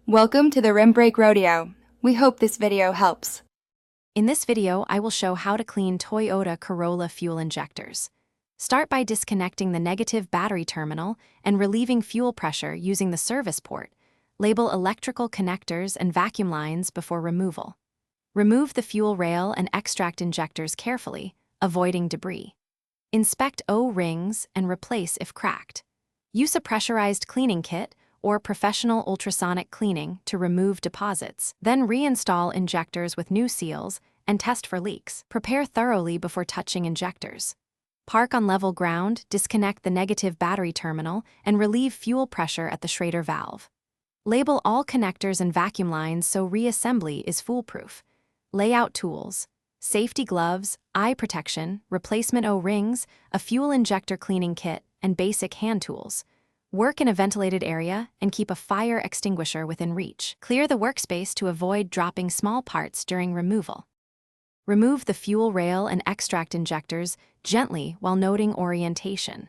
Welcome to the Rim Brake Rodeo. We hope this video helps. In this video, I will show how to clean Toyota Corolla fuel injectors. Start by disconnecting the negative battery terminal and relieving fuel pressure using the service port. Label electrical connectors and vacuum lines before removal. Remove the fuel rail and extract injectors carefully, avoiding debris. Inspect O-rings and replace if cracked. Use a pressurized cleaning kit or professional ultrasonic cleaning to remove deposits. Then reinstall injectors with new seals and test for leaks. Prepare thoroughly before touching injectors. Park on level ground, disconnect the negative battery terminal, and relieve fuel pressure at the Schrader valve. Label all connectors and vacuum lines so reassembly is foolproof. Layout tools: safety gloves, eye protection, replacement O-rings, a fuel injector cleaning kit, and basic hand tools. Work in a ventilated area and keep a fire extinguisher within reach. Clear the workspace to avoid dropping small parts during removal. Remove the fuel rail and extract injectors gently while noting orientation.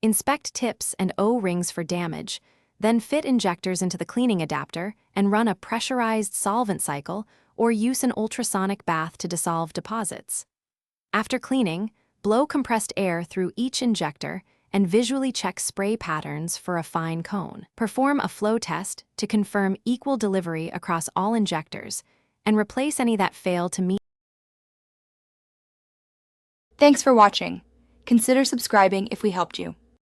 Inspect tips and O-rings for damage, then fit injectors into the cleaning adapter and run a pressurized solvent cycle or use an ultrasonic bath to dissolve deposits. After cleaning, blow compressed air through each injector and visually check spray patterns for a fine cone. Perform a flow test to confirm equal delivery across all injectors and replace any that fail to meet. Thanks for watching. Consider subscribing if we helped you.